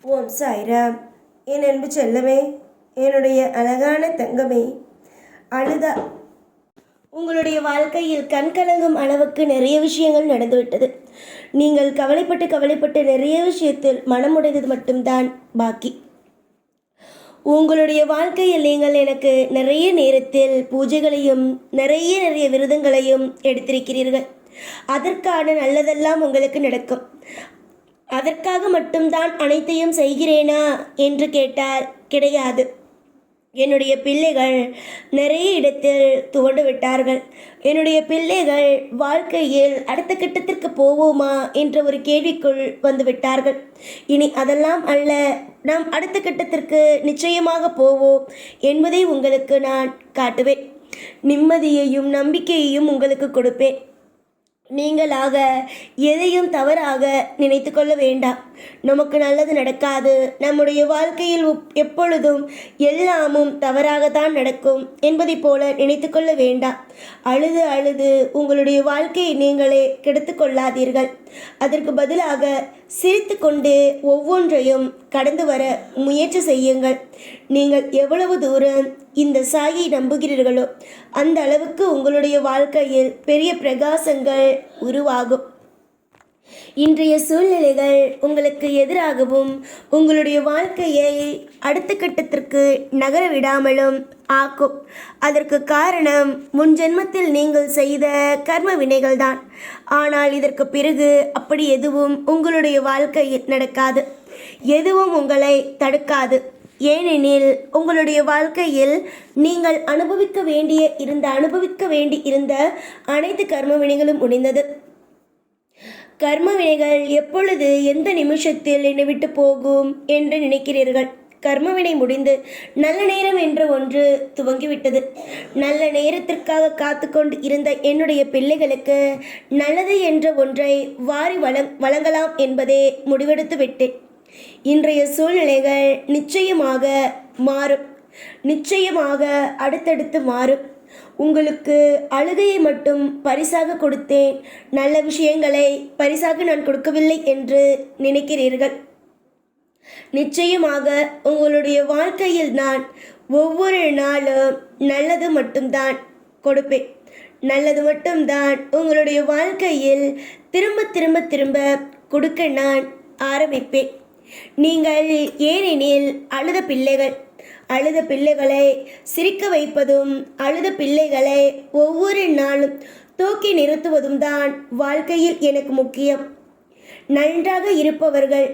ஓம் சாய்ராம். என் அன்பு செல்லமே, என்னுடைய அழகான தங்கமே, அழுதா உங்களுடைய வாழ்க்கையில் கண் கலங்கும் அளவுக்கு நிறைய விஷயங்கள் நடந்துவிட்டது. நீங்கள் கவலைப்பட்டு நிறைய விஷயத்தில் மனமுடைந்தது மட்டும்தான் பாக்கி. உங்களுடைய வாழ்க்கையில் நீங்கள் எனக்கு நிறைய நேரத்தில் பூஜைகளையும் நிறைய விரதங்களையும் எடுத்திருக்கிறீர்கள். அதற்கான நல்லதெல்லாம் உங்களுக்கு நடக்கும். அதற்காக மட்டும்தான் அனைத்தையும் செய்கிறேனா என்று கேட்டால் கிடையாது. என்னுடைய பிள்ளைகள் நிறைய இடத்தில் துவண்டு விட்டார்கள். என்னுடைய பிள்ளைகள் வாழ்க்கையில் அடுத்த கட்டத்திற்கு போவோமா என்ற ஒரு கேள்விக்குள் வந்து விட்டார்கள். இனி அதெல்லாம் அல்ல, நாம் அடுத்த கட்டத்திற்கு நிச்சயமாக போவோம் என்பதை உங்களுக்கு நான் காட்டுவேன். நிம்மதியையும் நம்பிக்கையையும் உங்களுக்கு கொடுப்பேன். நீங்களாக எதையும் தவறாக நினைத்து கொள்ள வேண்டாம். நமக்கு நல்லது நடக்காது, நம்முடைய வாழ்க்கையில் எப்பொழுதும் எல்லாமும் தவறாகத்தான் நடக்கும் என்பதை போல நினைத்து கொள்ள வேண்டாம். அழுது அழுது உங்களுடைய வாழ்க்கையை நீங்களே கெடுத்து கொள்ளாதீர்கள். அதற்கு பதிலாக சிரித்து கொண்டு ஒவ்வொன்றையும் கடந்து வர முயற்சி செய்யுங்கள். நீங்கள் எவ்வளவு தூரம் இந்த சாயை நம்புகிறீர்களோ அந்த அளவுக்கு உங்களுடைய வாழ்க்கையில் பெரிய பிரகாசங்கள் உருவாகும். இன்றைய சூழ்நிலைகள் உங்களுக்கு எதிராகவும் உங்களுடைய வாழ்க்கையை அடுத்த கட்டத்திற்கு நகர விடாமலும் ஆக்கும். அதற்கு காரணம் முன் ஜென்மத்தில் நீங்கள் செய்த கர்ம வினைகள்தான். ஆனால் இதற்கு பிறகு அப்படி எதுவும் உங்களுடைய வாழ்க்கையில் நடக்காது. எதுவும் உங்களை தடுக்காது. ஏனெனில் உங்களுடைய வாழ்க்கையில் நீங்கள் அனுபவிக்க வேண்டி இருந்த அனைத்து கர்ம வினைகளும் முடிந்தது. கர்ம வினைகள் எப்பொழுது எந்த நிமிஷத்தில் என்னை விட்டு போகும் என்று நினைக்கிறீர்கள்? கர்மவினை முடிந்து நல்ல நேரம் என்ற ஒன்று துவங்கிவிட்டது. நல்ல நேரத்திற்காக காத்து கொண்டு இருந்த என்னுடைய பிள்ளைகளுக்கு நல்லது என்ற ஒன்றை வாரி வழங்கலாம் என்பதே முடிவெடுத்து விட்டேன். இன்றைய சூழ்நிலைகள் நிச்சயமாக மாறும். நிச்சயமாக அடுத்தடுத்து மாறும். உங்களுக்கு அழுகையை மட்டும் பரிசாக கொடுத்தேன், நல்ல விஷயங்களை பரிசாக நான் கொடுக்கவில்லை என்று நினைக்கிறீர்கள். நிச்சயமாக உங்களுடைய வாழ்க்கையில் நான் ஒவ்வொரு நாளும் நல்லது மட்டும்தான் கொடுப்பேன். நல்லது மட்டும்தான் உங்களுடைய வாழ்க்கையில் திரும்ப கொடுக்க நான் ஆரம்பிப்பேன். நீங்கள் ஏனெனில் அழுத பிள்ளைகளை சிரிக்க வைப்பதும் அழுத பிள்ளைகளை ஒவ்வொரு நாளும் தூக்கி நிறுத்துவதும் தான் வாழ்க்கையில் எனக்கு முக்கியம். நன்றாக இருப்பவர்கள்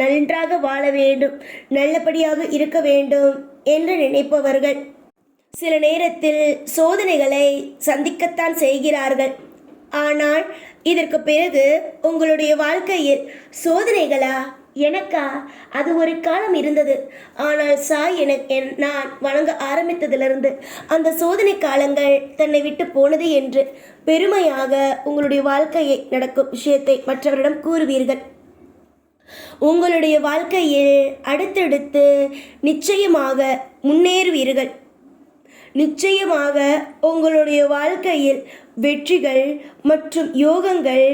நன்றாக வாழ வேண்டும், நல்லபடியாக இருக்க வேண்டும் என்று நினைப்பவர்கள் சில நேரத்தில் சோதனைகளை சந்திக்கத்தான் செய்கிறார்கள். ஆனால் இதற்கு பிறகு உங்களுடைய வாழ்க்கையில் சோதனைகளா? எனக்கா? அது ஒரு காலம் இருந்தது. ஆனால் சாய் நான் வணங்க ஆரம்பித்ததிலிருந்து அந்த சோதனை காலங்கள் தன்னை விட்டு போனது என்று பெருமையாக உங்களுடைய வாழ்க்கையை நடக்கும் விஷயத்தை மற்றவரிடம் கூறுவீர்கள். உங்களுடைய வாழ்க்கையில் அடுத்தடுத்து நிச்சயமாக முன்னேறுவீர்கள். நிச்சயமாக உங்களுடைய வாழ்க்கையில் வெற்றிகள் மற்றும் யோகங்கள்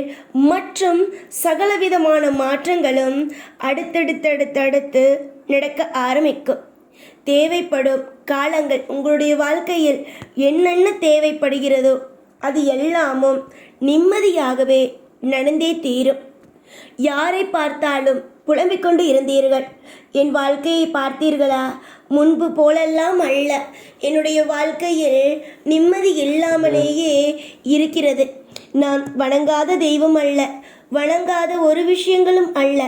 மற்றும் சகலவிதமான மாற்றங்களும் அடுத்தடுத்து நடக்க ஆரம்பிக்கும். தேவைப்படும் காலங்கள் உங்களுடைய வாழ்க்கையில் என்னென்ன தேவைப்படுகிறதோ அது எல்லாமும் நிம்மதியாகவே நடந்தே தீரும். யாரை பார்த்தாலும் புலம்பிக் கொண்டு இருந்தீர்கள். என் வாழ்க்கையை பார்த்தீர்களா? முன்பு போலெல்லாம் அல்ல. என்னுடைய வாழ்க்கையில் நிம்மதி இல்லாமலேயே இருக்கிறது. நான் வணங்காத தெய்வம் அல்ல, வணங்காத ஒரு விஷயங்களும் அல்ல.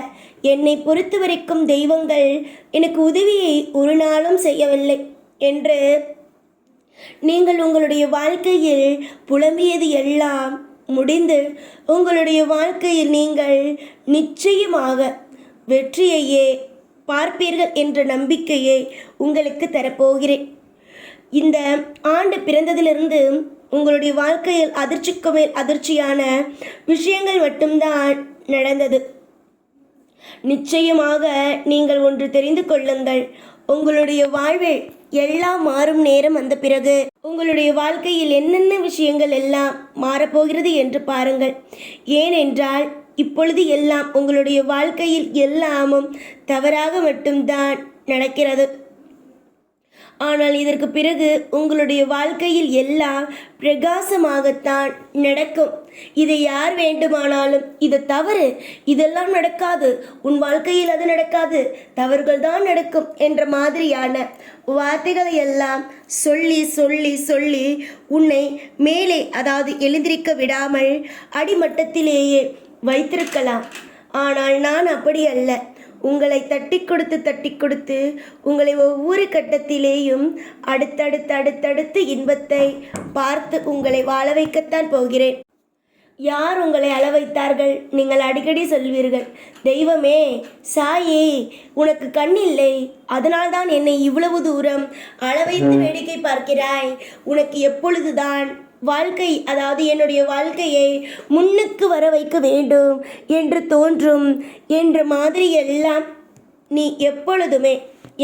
என்னை பொறுத்த வரைக்கும் தெய்வங்கள் எனக்கு உதவியை ஒரு நாளும் செய்யவில்லை என்று நீங்கள் உங்களுடைய வாழ்க்கையில் புலம்பியது எல்லாம் முடிந்து உங்களுடைய வாழ்க்கையில் நீங்கள் நிச்சயமாக வெற்றியையே பார்ப்பீர்கள் என்ற நம்பிக்கையை உங்களுக்கு தரப்போகிறேன். இந்த ஆண்டு பிறந்ததிலிருந்து உங்களுடைய வாழ்க்கையில் அதிர்ச்சிக்கு மேல் அதிர்ச்சியான விஷயங்கள் மட்டும்தான் நடந்தது. நிச்சயமாக நீங்கள் ஒன்று தெரிந்து கொள்ளுங்கள். உங்களுடைய வாழ்வில் எல்லாம் மாறும் நேரம் வந்த பிறகு உங்களுடைய வாழ்க்கையில் என்னென்ன விஷயங்கள் எல்லாம் மாறப்போகிறது என்று பாருங்கள். ஏனென்றால் இப்பொழுது எல்லாம் உங்களுடைய வாழ்க்கையில் எல்லாமும் தவறாக மட்டும்தான் நடக்கிறது. ஆனால் இதற்கு பிறகு உங்களுடைய வாழ்க்கையில் எல்லாம் பிரகாசமாகத்தான் நடக்கும். இதை யார் வேண்டுமானாலும் இது தவறு, இதெல்லாம் நடக்காது, உன் வாழ்க்கையில் அது நடக்காது, தவறுகள் தான் நடக்கும் என்ற மாதிரியான வார்த்தைகளை எல்லாம் சொல்லி சொல்லி சொல்லி உன்னை மேலே, அதாவது எழுந்திருக்க விடாமல் அடிமட்டத்திலேயே வைத்திருக்கலாம். ஆனால் நான் அப்படி அல்ல. உங்களை தட்டி கொடுத்து உங்களை ஒவ்வொரு கட்டத்திலேயும் அடுத்தடுத்து இன்பத்தை பார்த்து உங்களை வாழ வைக்கத்தான் போகிறேன். யார் உங்களை அள வைத்தார்கள்? நீங்கள் அடிக்கடி சொல்வீர்கள், தெய்வமே, சாயே, உனக்கு கண் இல்லை, அதனால்தான் என்னை இவ்வளவு தூரம் அள வைத்து வேடிக்கை பார்க்கிறாய். உனக்கு எப்பொழுதுதான் வாழ்க்கை, அதாவது என்னுடைய வாழ்க்கையை முன்னுக்கு வர வைக்க வேண்டும் என்று தோன்றும் என்ற மாதிரி எல்லாம் நீ எப்பொழுதுமே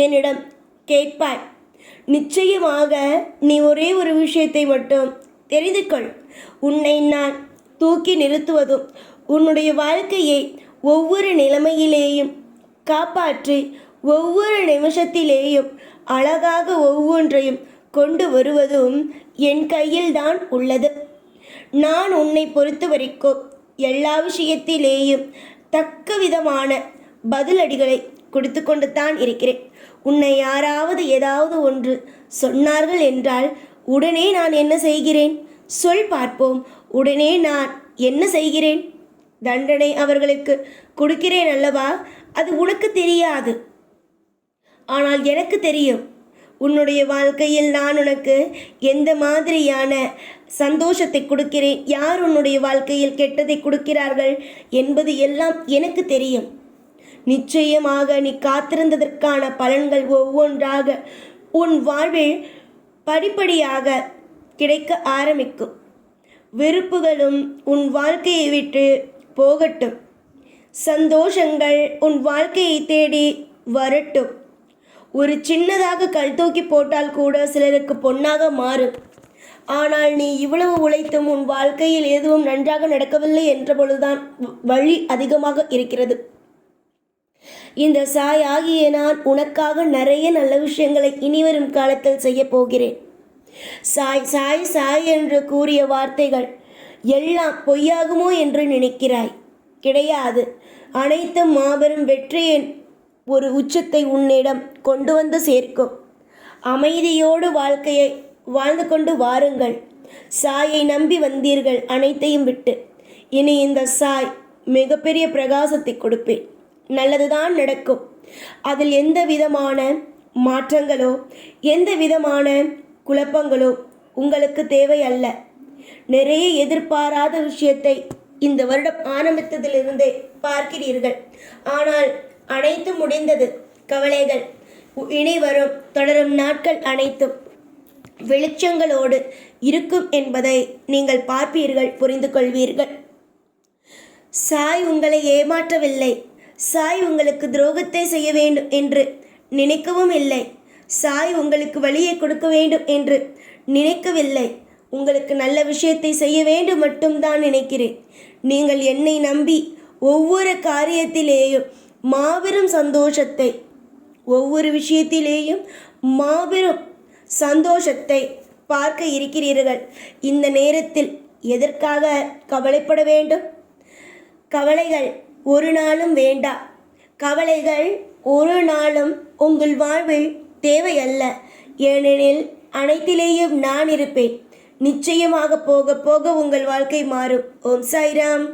என்னிடம் கேட்பாய். நிச்சயமாக நீ ஒரே ஒரு விஷயத்தை மட்டும் தெரிந்து கொள். உன்னை நான் தூக்கி நிறுத்துவதும் உன்னுடைய வாழ்க்கையை ஒவ்வொரு நிலைமையிலேயும் காப்பாற்றி ஒவ்வொரு நிமிஷத்திலேயும் அழகாக ஒவ்வொன்றையும் கொண்டு வருவதும் என் கையில்தான் உள்ளது. நான் உன்னை பொறுத்த வரைக்கும் எல்லா விஷயத்திலேயும் தக்க விதமான பதிலடிகளை கொடுத்து கொண்டு தான் இருக்கிறேன். உன்னை யாராவது ஏதாவது ஒன்று சொன்னார்கள் என்றால் உடனே நான் என்ன செய்கிறேன்? சொல் பார்ப்போம். உடனே நான் என்ன செய்கிறேன்? தண்டனை அவர்களுக்கு கொடுக்கிறேன் அல்லவா? அது உனக்கு தெரியாது, ஆனால் எனக்கு தெரியும். உன்னுடைய வாழ்க்கையில் நான் உனக்கு எந்த மாதிரியான சந்தோஷத்தை கொடுக்கிறேன், யார் உன்னுடைய வாழ்க்கையில் கெட்டதை கொடுக்கிறார்கள் என்பது எல்லாம் எனக்கு தெரியும். நிச்சயமாக நீ காத்திருந்ததற்கான பலன்கள் ஒவ்வொன்றாக உன் வாழ்வில் படிப்படியாக கிடைக்க ஆரம்பிக்கும். வெறுப்புகளும் உன் வாழ்க்கையை விட்டு போகட்டும். சந்தோஷங்கள் உன் வாழ்க்கையை தேடி வரட்டும். ஒரு சின்னதாக கல் தூக்கி போட்டால் கூட சிலருக்கு பொன்னாக மாறும். ஆனால் நீ இவ்வளவு உழைத்தும் உன் வாழ்க்கையில் எதுவும் நன்றாக நடக்கவில்லை என்ற பொழுதுதான் வழி அதிகமாக இருக்கிறது. இந்த சாய் ஆகிய நான் உனக்காக நிறைய நல்ல விஷயங்களை இனிவரும் காலத்தில் செய்ய போகிறேன். சாய் சாய் சாய் என்று கூறிய வார்த்தைகள் எல்லாம் பொய்யாகுமோ என்று நினைக்கிறாய்? கிடையாது. அனைத்தும் மாபெரும் வெற்றியின் ஒரு உச்சத்தை உன்னிடம் கொண்டு வந்து சேர்க்கும். அமைதியோடு வாழ்க்கையை வாழ்ந்து கொண்டு வாருங்கள். சாயை நம்பி வந்தீர்கள் அனைத்தையும் விட்டு. இனி இந்த சாய் மிகப்பெரிய பிரகாசத்தை கொடுப்பேன். நல்லதுதான் நடக்கும். அதில் எந்த விதமான மாற்றங்களோ எந்த விதமான குழப்பங்களோ உங்களுக்கு தேவை அல்ல. நிறைய எதிர்பாராத விஷயத்தை இந்த வருடம் ஆரம்பித்ததிலிருந்தே பார்க்கிறீர்கள். ஆனால் அனைத்தும் முடிந்தது. கவலைகள் இனி வரும் தொடரும் நாட்கள் அனைத்தும் வெளிச்சங்களோடு இருக்கும் என்பதை நீங்கள் பார்ப்பீர்கள், புரிந்து கொள்வீர்கள். சாய் உங்களை ஏமாற்றவில்லை. சாய் உங்களுக்கு துரோகத்தை செய்ய வேண்டும் என்று நினைக்கவும் இல்லை. சாய் உங்களுக்கு வழியை கொடுக்க வேண்டும் என்று நினைக்கவில்லை. உங்களுக்கு நல்ல விஷயத்தை செய்ய வேண்டும் மட்டும்தான் நினைக்கிறேன். நீங்கள் என்னை நம்பி ஒவ்வொரு காரியத்திலேயும் மாபெரும் சந்தோஷத்தை, ஒவ்வொரு விஷயத்திலேயும் மாபெரும் சந்தோஷத்தை பார்க்க இருக்கிறீர்கள். இந்த நேரத்தில் எதற்காக கவலைப்பட வேண்டும்? கவலைகள் ஒரு நாளும் வேண்டாம். கவலைகள் ஒரு நாளும் உங்கள் வாழ்வில் தேவையல்ல. ஏனெனில் அனைத்திலேயும் நான் இருப்பேன். நிச்சயமாக போக போக உங்கள் வாழ்க்கை மாறும். ஓம் சாய்ராம்.